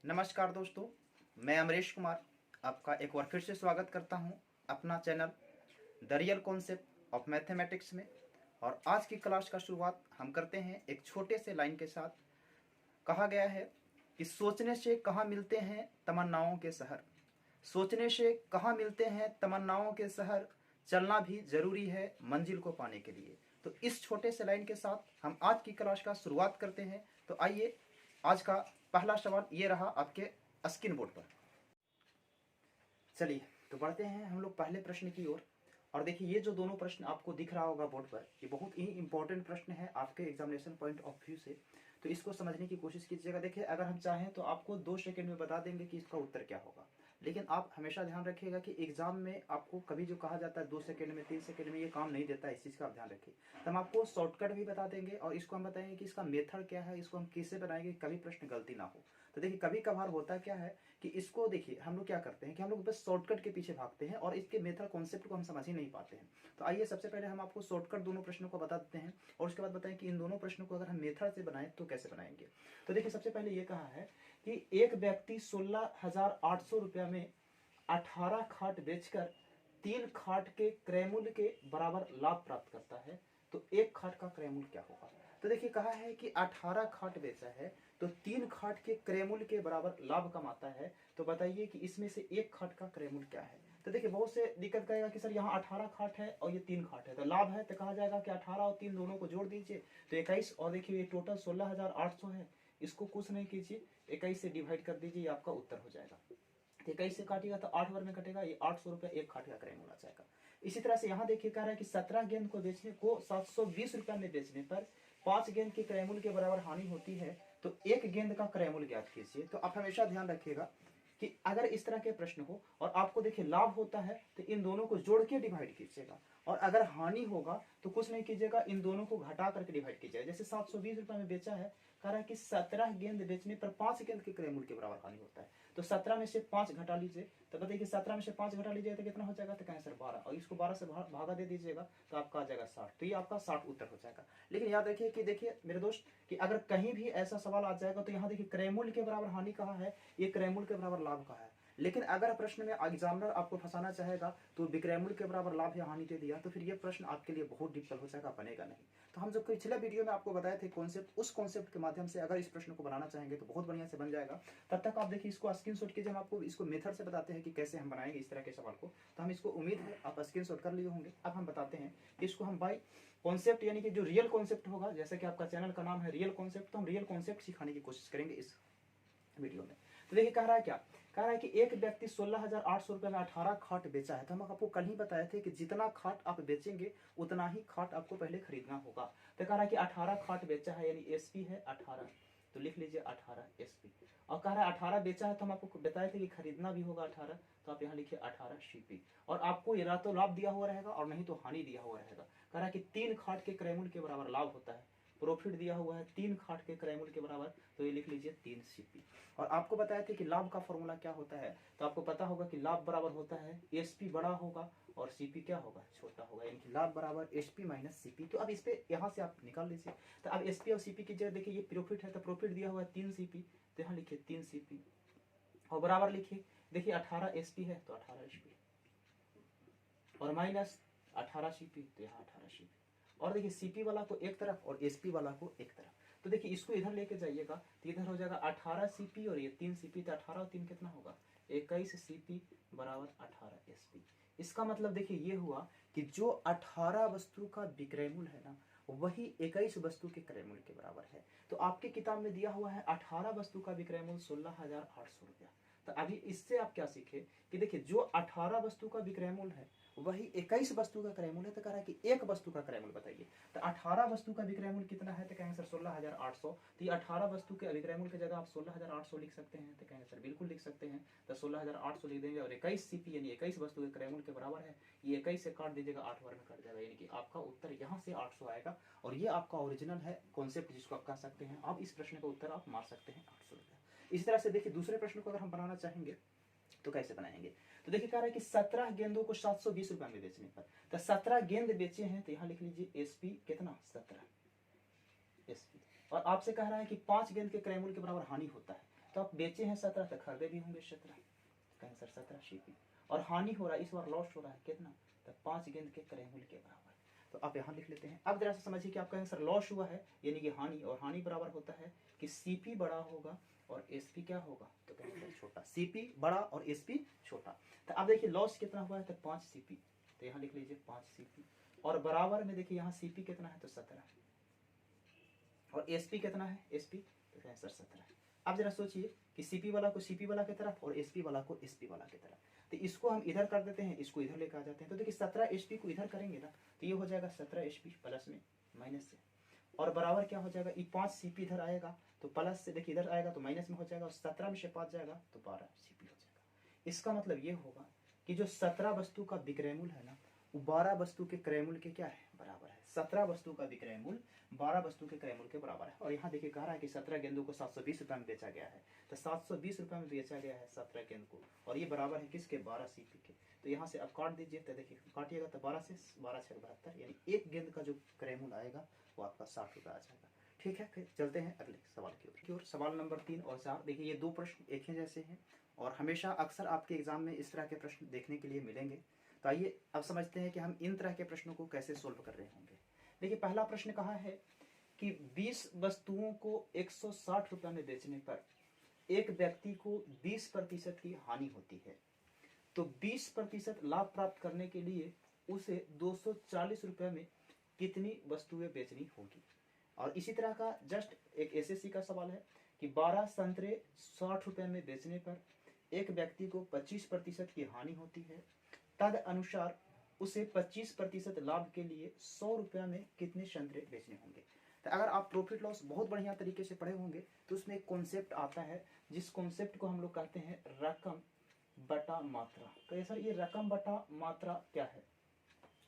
नमस्कार दोस्तों, मैं अमरीश कुमार आपका एक बार फिर से स्वागत करता हूं अपना channel the real concept of mathematics में। और आज की क्लास का शुरुआत हम करते हैं एक छोटे से लाइन के साथ। कहा गया है कि सोचने से कहाँ मिलते हैं तमन्नाओं के शहर, सोचने से कहाँ मिलते हैं तमन्नाओं के शहर, चलना भी जरूरी है मंजिल को पाने के लिए। तो इस छोटे से लाइन के साथ हम आज की क्लास का शुरुआत करते हैं। तो आइए, आज का पहला सवाल ये रहा आपके स्क्रीन बोर्ड पर। चलिए तो बढ़ते हैं हम लोग पहले प्रश्न की ओर। और देखिए, ये जो दोनों प्रश्न आपको दिख रहा होगा बोर्ड पर, ये बहुत ही इंपॉर्टेंट प्रश्न है आपके एग्जामिनेशन पॉइंट ऑफ व्यू से। तो इसको समझने की कोशिश कीजिएगा। देखिए, अगर हम चाहें तो आपको 2 सेकंड में बता देंगे कि इसका उत्तर क्या होगा, लेकिन आप हमेशा ध्यान रखिएगा कि एग्जाम में आपको कभी जो कहा जाता है 2 सेकंड में 3 सेकंड में, ये काम नहीं देता है। इस चीज़ का आप ध्यान रखिए। तो हम आपको शॉर्टकट भी बता देंगे और इसको हम बताएंगे कि इसका मेथड क्या है, इसको हम कैसे बनाएंगे, कभी प्रश्न गलती ना हो। तो देखिए, कभी कभार होता क्या है कि इसको देखिए हम लोग क्या करते हैं कि हम लोग बस शॉर्टकट के पीछे भागते हैं और इसके मेथड कॉन्सेप्ट को हम समझ ही नहीं पाते हैं। तो आइए, सबसे पहले हम आपको शॉर्टकट दोनों प्रश्नों को बता देते हैं और उसके बाद बताएं कि इन दोनों प्रश्नों को अगर हम मेथड से बनाएं तो कैसे बनाएंगे। तो देखिए, सबसे पहले ये कहा है कि एक व्यक्ति 16,800 रुपया में 18 खाट बेचकर 3 खाट के क्रय मूल्य के बराबर लाभ प्राप्त करता है, तो एक खाट का क्रय मूल्य क्या होगा। तो देखिए, कहा है कि 18 खाट बेचा है तो 3 खाट के क्रय मूल्य के बराबर लाभ कमाता है। तो बताइए कि इसमें से एक खाट का क्रय मूल्य क्या है। तो देखिए, बहुत से दिक्कत करेगा कि सर यहाँ 18 खाट है और ये 3 खाट है, तो लाभ है, तो कहा जाएगा कि 18 और 3 दोनों को जोड़ दीजिए तो 21। और देखिए, ये टोटल 16,800 है, इसको कुछ नहीं कीजिए, 21 से डिवाइड कर दीजिए, आपका उत्तर हो जाएगा। 21 से काटिएगा तो 8 वर्ग में कटेगा, ये 800 रुपया एक खाट का क्रय मूल्य आ जाएगा। इसी तरह से यहाँ देखिए, कह रहा है कि 17 गेंद को बेचने को 720 रुपया में बेचने पर 5 गेंद के क्रय मूल्य के बराबर हानि होती है, तो एक गेंद का क्रय मूल्य ज्ञात कीजिए। तो आप हमेशा ध्यान रखिएगा कि अगर इस तरह के प्रश्न हो और आपको देखिए लाभ होता है तो इन दोनों को जोड़ के डिवाइड कीजिएगा, और अगर हानि होगा तो कुछ नहीं कीजिएगा, इन दोनों को घटा करके डिवाइड कीजिएगा। जैसे 720 रुपये में बेचा है, कह रहा है कि 17 गेंद बेचने पर 5 गेंद के क्रय मूल्य के बराबर हानि होता है, तो 17 में से 5 घटा लीजिए। तो बताइए कि 17 में से 5 घटा लीजिए तो कितना हो जाएगा, तो कहें सर 12, और इसको 12 से भागा दे दीजिएगा तो आपका आ जाएगा 60। तो ये आपका 60 उत्तर हो जाएगा। लेकिन याद रखिए कि देखिए मेरे दोस्त, कि अगर कहीं भी ऐसा सवाल आ जाएगा तो यहाँ देखिए क्रय मूल्य के बराबर हानि कहा है, ये क्रय मूल्य के बराबर लाभ कहा है। लेकिन अगर प्रश्न में एग्जामिनर आपको फंसाना चाहेगा तो विक्रय मूल्य के बराबर लाभ या हानि दे दिया, तो फिर ये प्रश्न आपके लिए बहुत डिफिकल्ट हो जाएगा, बनेगा नहीं। तो हम जो पिछले वीडियो में आपको बताए थे कॉन्सेप्ट, उस कॉन्सेप्ट के माध्यम से अगर इस प्रश्न को बनाना चाहेंगे तो बहुत बढ़िया से बन जाएगा। तब तक आप देखिए, इसको स्क्रीनशॉट कीजिए, हम आपको इसको मेथड से बताते हैं कि कैसे हम बनाएंगे इस तरह के सवाल को। तो हम इसको, उम्मीद है आप स्क्रीनशॉट कर लिए होंगे। अब हम बताते हैं कि इसको हम बाई कॉन्सेप्ट, यानी कि जो रियल कॉन्सेप्ट होगा, जैसे कि आपका चैनल का नाम है रियल कॉन्सेप्ट, तो हम रियल कॉन्सेप्ट सिखाने की कोशिश करेंगे इस वीडियो में। तो देखिए, कह रहा है क्या, कह रहा है कि एक व्यक्ति 16,800 रुपये में 18 खाट बेचा है। तो हम आपको कल ही बताए थे कि जितना खाट आप बेचेंगे उतना ही खाट आपको पहले खरीदना होगा। तो कह रहा है कि 18 खाट बेचा है, यानी एसपी है 18, तो लिख लीजिए 18 एसपी। और कह रहा है 18 बेचा है, तो हम आपको बताए थे कि खरीदना भी होगा 18, तो आप यहाँ लिखिए 18 सीपी। और आपको ये ना तो लाभ दिया हुआ रहेगा और नहीं तो हानि दिया हुआ रहेगा। कह रहा है कि 3 खाट के क्रय मूल्य के बराबर लाभ होता है, प्रॉफिट दिया हुआ है 3 खाट के क्रय मूल्य के बराबर, तो ये लिख लीजिए 3 सीपी। और आपको बताया था कि लाभ का फॉर्मूला क्या होता है, तो आपको पता होगा कि लाभ बराबर होता है एसपी बड़ा होगा और सीपी क्या होगा, छोटा होगा, यानी कि लाभ बराबर एसपी माइनस सीपी। तो अब इस पे यहाँ से आप निकाल लीजिए। तो अब एसपी और सीपी की जगह देखिए, ये प्रॉफिट है तो प्रॉफिट दिया हुआ है 3 सीपी, तो यहाँ लिखिए 3 सीपी और बराबर लिखिए, देखिए 18 एसपी है तो 18 एसपी और माइनस 18 सीपी, तो यहाँ 18 सीपी। और देखिए, सीपी वाला को एक तरफ और एसपी वाला को एक तरफ। तो देखिए, इसको इधर लेके जाइएगा तो इधर हो जाएगा 18 सीपी और ये 3 सीपी, तो 18 और 3 कितना होगा, 21 सीपी बराबर 18 एसपी। इसका मतलब देखिए ये हुआ कि जो 18 वस्तु का विक्रय मूल्य है ना, वही 21 वस्तु के क्रय मूल्य के बराबर है। तो आपके किताब में दिया हुआ है 18 वस्तु का विक्रय मूल्य 16,800 रुपया। तो अभी इससे आप क्या सीखे कि देखिए, जो 18 वस्तु का विक्रय मूल्य है वही 21 वस्तु का क्रय मूल्य है। तो कह रहा है कि एक वस्तु का क्रय मूल्य बताइए। तो 18 वस्तु का विक्रय मूल्य कितना है, तो कहेंगे सर 16,800। तो ये 18 वस्तु के विक्रय मूल्य की जगह आप 16,800 लिख सकते हैं, तो कहेंगे सर बिल्कुल लिख सकते हैं। तो 16,800 लिख देंगे और 21 सीपी यानी 21 वस्तु के क्रय मूल्य के बराबर है। ये 21 से काट दीजिएगा, 8 वर्ग में कट जाएगा, यानी कि आपका उत्तर यहाँ से 800 आएगा। और ये आपका ओरिजिनल है कॉन्सेप्ट, जिसको आप कह सकते हैं। अब इस प्रश्न का उत्तर आप मार सकते हैं 800 रुपया। इसी तरह से देखिए, दूसरे प्रश्न को अगर हम बनाना चाहेंगे तो कैसे बनाएंगे। तो देखिए, कह रहा है कि 17 गेंदों को 720 रुपए में बेचने पर, तो 17 गेंद बेचे हैं, तो यहां लिख लीजिए एसपी कितना, 17 एसपी। और आपसे कह रहा है कि 5 गेंद के क्रय मूल्य के बराबर हानि होता है। तो आप बेचे हैं 17 तो खरीदे भी होंगे 17, कहेंगे सर 17 सीपी। और हानि हो रहा है, इस बार लॉस हो रहा है कितना, तो 5 गेंद के क्रय मूल्य के बराबर। तो आप यहाँ लिख लेते हैं। अब जरा सा समझिए कि आपका आंसर लॉस हुआ है यानी कि हानि, और हानि बराबर होता है कि सीपी बड़ा होगा और एसपी क्या होगा, तो कहेंगे छोटा। सीपी बड़ा और एसपी छोटा। तो अब देखिए लॉस कितना हुआ है, तो 5 सीपी, तो यहाँ लिख लीजिए 5 सीपी, और बराबर में देखिए यहाँ सीपी कितना है, तो 17, और एसपी कितना है, एसपी, तो कहें सर 17। अब जरा सोचिए कि सीपी वाला को सीपी वाला की तरफ और एसपी वाला को एसपी वाला की तरफ, तो इसको हम इधर कर देते हैं, इसको इधर लेकर आ जाते हैं। तो देखिए 17 एचपी को इधर करेंगे ना, तो ये हो जाएगा 17 एचपी प्लस में माइनस से, और बराबर क्या हो जाएगा, ये 5 सीपी इधर आएगा तो प्लस से, देखिए इधर आएगा तो माइनस में हो जाएगा, और 17 में से 5 जाएगा तो 12 सीपी हो जाएगा। इसका मतलब ये होगा कि जो 17 वस्तु का विक्रय मूल्य है ना, वो 12 वस्तु के क्रय मूल्य के क्या है, बराबर है। 17 वस्तु का विक्रय मूल्य 12 वस्तु के क्रय मूल्य के बराबर है। और यहाँ देखिए कह रहा है कि 17 गेंदों को 720 रुपये में बेचा गया है, तो 720 रुपये में बेचा गया है 17 गेंद को, और ये बराबर है किसके, 12 सीपी के। तो यहाँ से आप काट दीजिए, तो देखिए काटिएगा तो 12 से 12 6 72, यानी एक गेंद का जो क्रय मूल्य आएगा वो आपका 60 रुपये आ जाएगा। ठीक है, फिर चलते हैं अगले सवाल की ओर। सवाल नंबर 3 और 4, देखिए ये दो प्रश्न एक ही जैसे हैं और हमेशा अक्सर आपके एग्जाम में इस तरह के प्रश्न देखने के लिए मिलेंगे। तो आइए अब समझते हैं कि हम इन तरह के प्रश्नों को कैसे सोल्व कर रहे होंगे। देखिए पहला प्रश्न कहा है कि 20 वस्तुओं को 160 रुपये में बेचने पर एक व्यक्ति को 20% की हानि होती है, तो 20% लाभ प्राप्त करने के लिए उसे 240 रुपये में कितनी वस्तुएं बेचनी होगी। और इसी तरह का जस्ट एक एसएससी का सवाल है कि 12 संतरे 60 रुपये में बेचने पर एक व्यक्ति को 25% की हानि होती है, तद अनुसार उसे 25% लाभ के लिए 100 रुपये में कितने संतरे बेचने होंगे। तो अगर आप प्रॉफिट लॉस बहुत बढ़िया तरीके से पढ़े होंगे तो उसमें एक कॉन्सेप्ट आता है, जिस कॉन्सेप्ट को हम लोग कहते हैं रकम बटा मात्रा। तो सर ये रकम बटा मात्रा क्या है,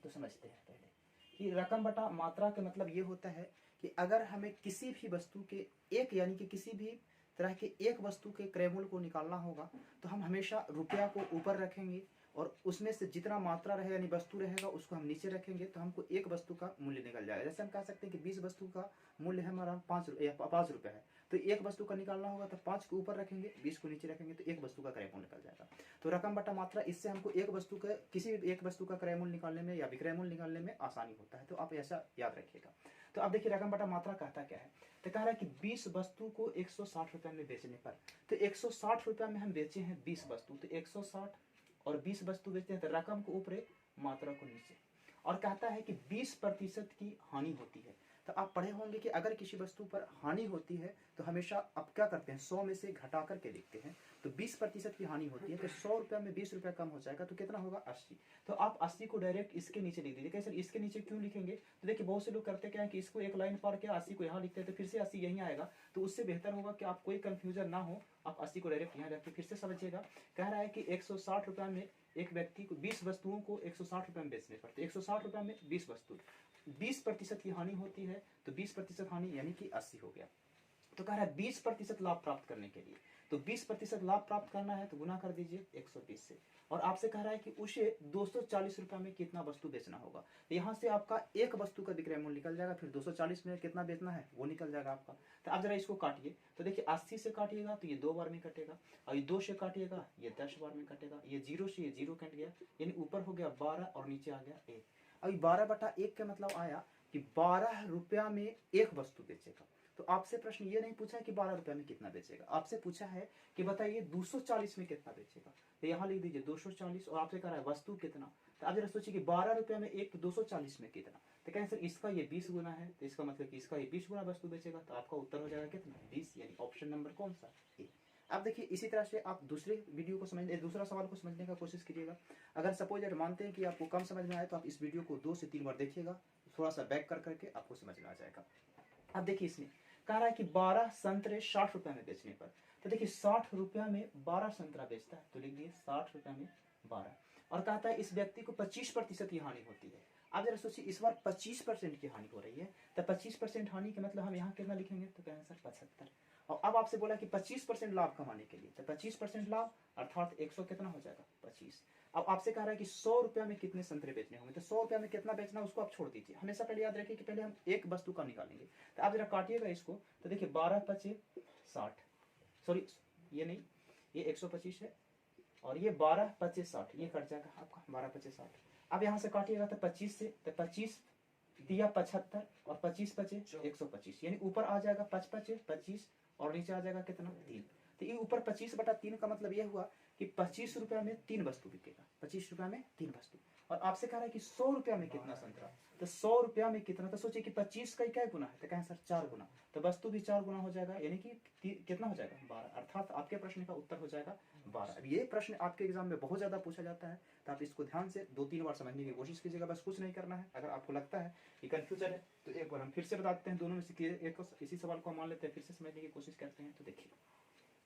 तो समझते हैं पहले कि रकम बटा मात्रा का मतलब ये होता है कि अगर हमें किसी भी वस्तु के एक, यानी कि किसी भी तरह के एक वस्तु के क्रय मूल्य को निकालना होगा तो हम हमेशा रुपया को ऊपर रखेंगे और उसमें से जितना मात्रा रहेगा यानी वस्तु रहेगा उसको हम नीचे रखेंगे, तो हमको एक वस्तु का मूल्य निकल जाएगा। जैसे हम कह सकते हैं कि 20 वस्तु का मूल्य है हमारा 5 रुपये है, तो एक वस्तु का निकालना होगा तो 5 को ऊपर रखेंगे, 20 को नीचे रखेंगे, तो एक वस्तु का क्रय मूल्य निकल जाएगा। तो रकम बटा मात्रा, इससे हमको एक वस्तु का किसी भी एक वस्तु का क्रय मूल्य निकालने में या विक्रय मूल्य निकालने में आसानी होता है, तो आप ऐसा याद रखिएगा। तो अब देखिए रकम बटा मात्रा कहता क्या है, तो कह रहा है कि 20 वस्तु को 160 रुपये में बेचने पर, तो 160 रुपये में हम बेचे हैं 20 वस्तु, तो 160 और 20 वस्तु बेचते हैं, तो रकम को ऊपर मात्रा को नीचे, और कहता है कि 20% की हानि होती है। तो आप पढ़े होंगे कि अगर किसी वस्तु पर हानि होती है तो हमेशा आप क्या करते हैं, 100 में से घटा करके लिखते हैं। तो 20% की हानि होती है तो 100 रुपये में 20 रुपये कम हो जाएगा, तो कितना होगा 80। तो आप 80 को डायरेक्ट इसके नीचे लिख दीजिए। कैसे इसके नीचे क्यों लिखेंगे, तो देखिए बहुत से लोग करते क्या है कि इसको एक लाइन पार किया, 80 को यहाँ लिखते हैं, तो फिर से 80 यहीं आएगा। तो उससे बेहतर होगा कि आप कोई कंफ्यूजन ना हो, आप 80 को डायरेक्ट यहाँ रखिए। फिर से समझिएगा, कह रहा है कि 160 रुपये में एक व्यक्ति को 20 वस्तुओं को 160 रुपये में बेचने पर, तो 160 रुपये में 20 वस्तु, 20% की हानि होती है, तो 20% हानि यानी कि 80 हो गया। तो कह रहा है 20% लाभ प्राप्त करने के लिए, तो 20% लाभ प्राप्त करना है तो गुना कर दीजिए 120 से, और आपसे कह रहा है कि उसे 240 रुपये में कितना वस्तु बेचना होगा। तो यहाँ से आपका एक वस्तु का विक्रय मूल्य निकल जाएगा, फिर 240 में कितना बेचना है वो निकल जाएगा आपका। तो आप जरा इसको काटिए, तो देखिए 80 से काटिएगा तो ये 2 बार में कटेगा, और ये 2 से काटिएगा ये 10 बार में कटेगा, ये 0 से ये 0 कट गया, यानी ऊपर हो गया 12 और नीचे आ गया 1। अभी 12/1 का मतलब आया कि 12 रुपया में एक वस्तु बेचेगा। तो आपसे प्रश्न ये नहीं पूछा है कि 12 रुपये में कितना बेचेगा, आपसे पूछा है कि बताइए 240 में कितना बेचेगा। तो यहाँ लिख दीजिए 240, और आपसे कह रहा है वस्तु कितना। तो आप जरा सोचिए कि 12 रुपये में एक, तो 240 में कितना। तो कहें सर इसका ये 20 गुना है, तो इसका मतलब कि इसका ये 20 गुना वस्तु बेचेगा। तो आपका उत्तर हो जाएगा कितना, 20, यानी ऑप्शन नंबर कौन सा, ए। अब देखिए इसी तरह से आप दूसरे वीडियो को समझने, दूसरा सवाल को समझने का कोशिश कीजिएगा। अगर सपोज अगर मानते हैं कि आपको कम समझ में आए तो आप इस वीडियो को 2 से 3 बार देखिएगा, थोड़ा सा बैक कर करके आपको समझ में आ जाएगा। अब देखिए इसमें कह रहा है कि 12 संतरे 60 रुपये में बेचने पर, तो देखिए 60 रुपये में 12 संतरा बेचता है, तो लिख दिए 60 रुपये में 12, और कहता है इस व्यक्ति को 25% की हानि होती है। आप जरा सोचिए इस बार 25% की हानि हो रही है, तो 25% हानि का मतलब हम यहाँ कितना लिखेंगे, तो कहेंगे सर 75। और अब आपसे बोला कि 25% लाभ कमाने के लिए, तो 25% लाभ अर्थात 100 कितना हो जाएगा 25। अब आपसे कह रहा है कि 100 रुपये में कितने संतरे बेचने होंगे, तो 100 रुपये में कितना बेचना उसको आप छोड़ दीजिए। हमेशा पहले याद रखिए कि पहले हम एक वस्तु का निकालेंगे। तो आप जरा काटिएगा इसको, तो देखिए 12 × 5 = 60, सॉरी ये नहीं, ये 125 है और ये 12 25 60, ये कट जाएगा आपका 12 25 60। अब यहाँ से काटिएगा तो 25 से, तो 25 दिया 75 और 25 बचे 125, यानी ऊपर आ जाएगा 5 5 25 और नीचे आ जाएगा कितना 3। तो ये ऊपर 25/3 का मतलब यह हुआ कि 25 रुपया में 3 वस्तु बिकेगा, 25 रुपया में 3 वस्तु। और आपसे कह रहा है कि 100 रुपया में कितना संतरा, तो 100 रुपया में कितना, तो सोचिए कि 25 का क्या गुना है, तो कहें सर 4 गुना, तो वस्तु भी 4 गुना हो जाएगा, यानी कि कितना हो जाएगा 12, अर्थात आपके प्रश्न का उत्तर हो जाएगा 12। अब ये प्रश्न आपके एग्जाम में बहुत ज्यादा पूछा जाता है, तो आप इसको ध्यान से 2-3 बार समझने की कोशिश कीजिएगा, बस कुछ नहीं करना है। अगर आपको लगता है कि कंफ्यूजन है तो एक बार हम फिर से बता देते हैं, दोनों में से एक इसी सवाल को मान लेते हैं, फिर से समझने की कोशिश करते हैं। तो देखिए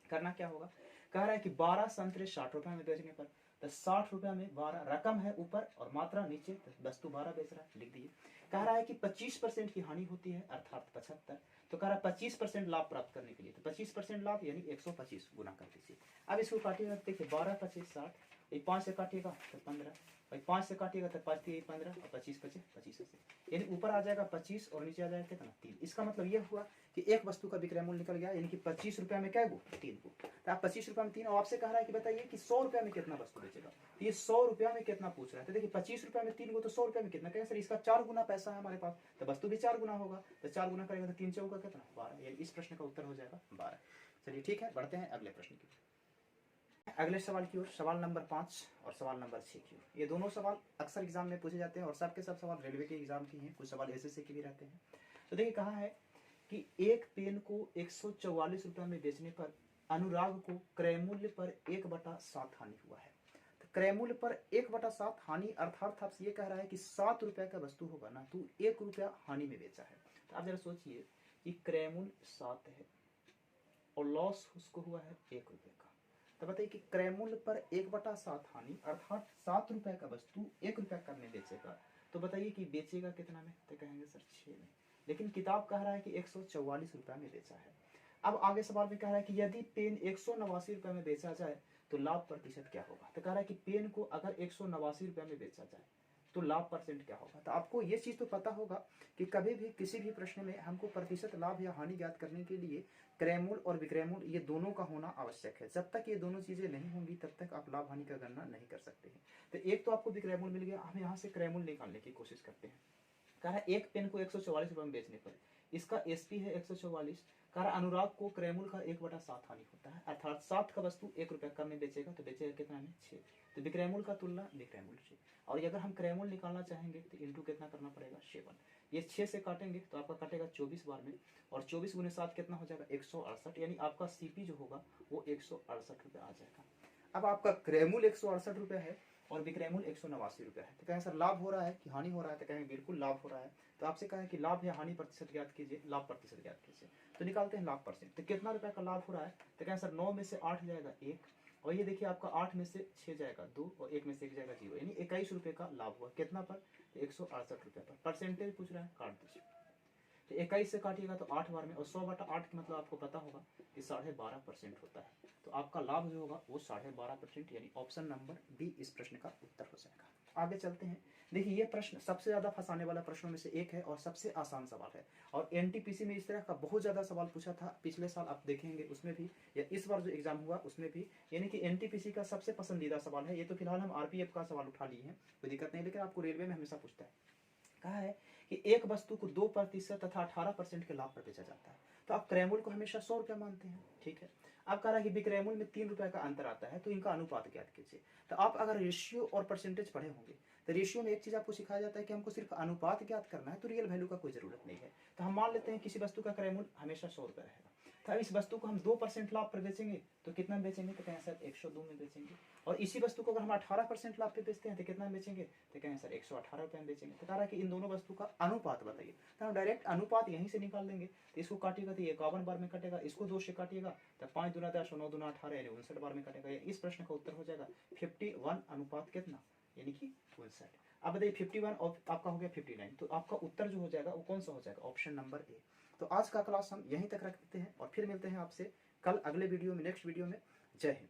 करना क्या होगा, कह रहा है कि 12 संतरे 60 रुपए में बेचने पर, तो 60 रुपया में 12 रकम है ऊपर और मात्रा नीचे, तो वस्तु 12 बेच रहा है, लिख दीजिए। कह रहा है कि 25% की हानि होती है अर्थात 75, तो कह रहा है 25% लाभ प्राप्त करने के लिए, तो 25% लाभ यानी 125 गुना कर दीजिए। अब इसको काटिएगा, देखिए 12 25 60, 5 से काटिएगा तो 15, 5 से काटिएगा तो 5 3 15 और 25 25 25 से, यानी ऊपर आ जाएगा 25 और नीचे आ जाएगा कितना 3। इसका मतलब यह हुआ कि एक वस्तु का विक्रय मूल्य निकल गया, यानी कि 25 रुपया में क्या गो 3 गो, तो आप 25 रुपया में 3। और आपसे कह रहा है कि बताइए कि 100 रुपया में कितना वस्तु बेचेगा, तो ये 100 रुपया में कितना पूछ रहा है। तो देखिए 25 रुपया में 3 गो, तो 100 रुपया में कितना, कहें सर इसका 4 गुना पैसा है हमारे पास, तो वस्तु भी 4 गुना होगा, तो 4 गुना करेगा तो 3 चौका कितना 12, यानी इस प्रश्न का उत्तर हो जाएगा 12। चलिए ठीक है, बढ़ते हैं अगले प्रश्न की, अगले सवाल की ओर, सवाल नंबर 5 और सवाल नंबर 6 की ओर। ये दोनों सवाल अक्सर एग्जाम में पूछे जाते हैं और सबके सब सवाल रेलवे के एग्जाम की हैं, कुछ सवाल एसएससी के भी रहते हैं। तो देखिए कहा है कि एक पेन को 144 रुपये में बेचने पर अनुराग को क्रय मूल्य पर 1/7 हानि हुआ है। तो क्रय मूल्य पर 1/7 हानि अर्थात आपसे ये कह रहा है कि 7 रुपये का वस्तु होगा ना, तो 1 रुपया हानि में बेचा है। तो आप जरा सोचिए कि क्रय मूल्य 7 है और लॉस उसको हुआ है 1 रुपये का, तो बताइए कि क्रय मूल्य पर 1/7 हानि अर्थात 7 रुपये का वस्तु 1 रुपया करने बेचेगा, तो बताइए कि बेचेगा कितना में, तो कहेंगे सर 6 में, लेकिन किताब कह रहा है कि 144 रुपये में बेचा है। अब आगे सवाल में कह रहा है कि यदि पेन 189 रुपये में बेचा जाए तो लाभ प्रतिशत क्या होगा। तो कह रहा है कि पेन को अगर 189 रुपये में बेचा जाए तो लाभ परसेंट क्या होगा। तो आपको ये चीज़ तो पता होगा कि कभी भी किसी भी प्रश्न में हमको प्रतिशत लाभ या हानि ज्ञात करने के लिए क्रय मूल्य और विक्रय मूल्य ये दोनों का होना आवश्यक है। जब तक ये दोनों चीज़ें नहीं होंगी तब तक आप लाभ हानि का गणना नहीं कर सकते हैं। तो एक तो आपको विक्रय मूल्य मिल गया, हम यहाँ से क्रय मूल्य निकालने की कोशिश करते हैं। कह रहा है एक पेन को 144 रुपये में बेचने पर इसका एसपी है 144, कह रहा अनुराग को क्रय मूल्य का 1/7 हानि होता है अर्थात 7 का वस्तु 1 रुपया कम में बेचेगा, तो बेचेगा कितना में 6, तो विक्रय मूल्य का तुलना विक्रय मूल्य से। और अगर हम क्रय मूल्य निकालना चाहेंगे तो इंटू कितना करना पड़ेगा 7, ये 6 से काटेंगे तो आपका कटेगा 24 बार में, और 24 गुने 7 कितना हो जाएगा 168, यानी आपका सीपी जो होगा वो 168 रुपये आ जाएगा। अब आपका क्रय मूल्य 168 रुपये है और विक्रय मूल्य 189 रुपये है, तो कहें सर लाभ हो रहा है कि हानि हो रहा है, तो कहेंगे बिल्कुल लाभ हो रहा है। तो आपसे कहा है कि लाभ या हानि प्रतिशत ज्ञात कीजिए, लाभ प्रतिशत ज्ञात कीजिए, तो निकालते हैं लाभ परसेंट। तो कितना रुपए का लाभ हो रहा है, तो कहें सर 9 में से 8 जाएगा 1, और ये देखिए आपका 8 में से 6 जाएगा 2 और 1 में से 1 जाएगा 0, यानी 21 रुपये का लाभ हुआ। कितना पर, 168 रुपये पर। परसेंटेज पूछ रहा है, काट दीजिए, तो 21 से काटिएगा तो 8 बार में, और 100/8 का मतलब आपको पता होगा कि 12.5% होता है, तो आपका लाभ जो होगा वो 12.5%, यानी ऑप्शन नंबर बी इस प्रश्न का उत्तर हो जाएगा। आगे चलते हैं। देखिए ये प्रश्न सबसे ज्यादा फंसाने वाला प्रश्नों में से एक है और सबसे आसान सवाल है, और एनटीपीसी में इस तरह का बहुत ज्यादा सवाल पूछा था पिछले साल, आप देखेंगे उसमें भी, या इस बार जो एग्जाम हुआ उसमें भी, यानी कि एनटीपीसी का सबसे पसंदीदा सवाल है। ये तो फिलहाल हम आरपीएफ का सवाल उठा लिए हैं, कोई दिक्कत नहीं, लेकिन आपको रेलवे में हमेशा पूछता है। कहा है कि एक वस्तु को 2% तथा 18% के लाभ पर बेचा जाता है, तो आप क्रय मूल्य को हमेशा 100 रुपया मानते हैं, ठीक है। अब कह रहा है कि विक्रय मूल्य में 3 रुपये का अंतर आता है, तो इनका अनुपात ज्ञात कीजिए। तो आप अगर रेशियो और परसेंटेज पढ़े होंगे तो रेशियो में एक चीज आपको सिखाया जाता है कि हमको सिर्फ अनुपात ज्ञात करना है, तो रियल वैल्यू का कोई जरूरत नहीं है। तो हम मान लेते हैं किसी वस्तु का क्रय मूल्य हमेशा 100 रुपये रहेगा, तो अब इस वस्तु को हम 2% लाभ पर बेचेंगे तो कितना बेचेंगे, तो कहें सर 102 में बेचेंगे, और इसी वस्तु को अगर हम 18% लाभ पे बेचते हैं तो कितना बेचेंगे, तो कहें सर 118 रुपये में बेचेंगे। तो कह रहा है कि इन दोनों वस्तु का अनुपात बताइए, तो हम डायरेक्ट अनुपात यहीं से निकाल देंगे। तो इसको काटिएगा तो 51 बार में कटेगा, इसको 2 से काटिएगा तो 5 दूना 10 9 दूना 18, यानी 59 बार में कटेगा। इस प्रश्न का उत्तर हो जाएगा 51 अनुपात कितना, यानी कि 59। अब बताइए 51 और आपका हो गया 59, तो आपका उत्तर जो हो जाएगा वो कौन सा हो जाएगा, ऑप्शन नंबर ए। तो आज का क्लास हम यहीं तक रखते हैं और फिर मिलते हैं आपसे कल अगले वीडियो में, नेक्स्ट वीडियो में। जय हिंद।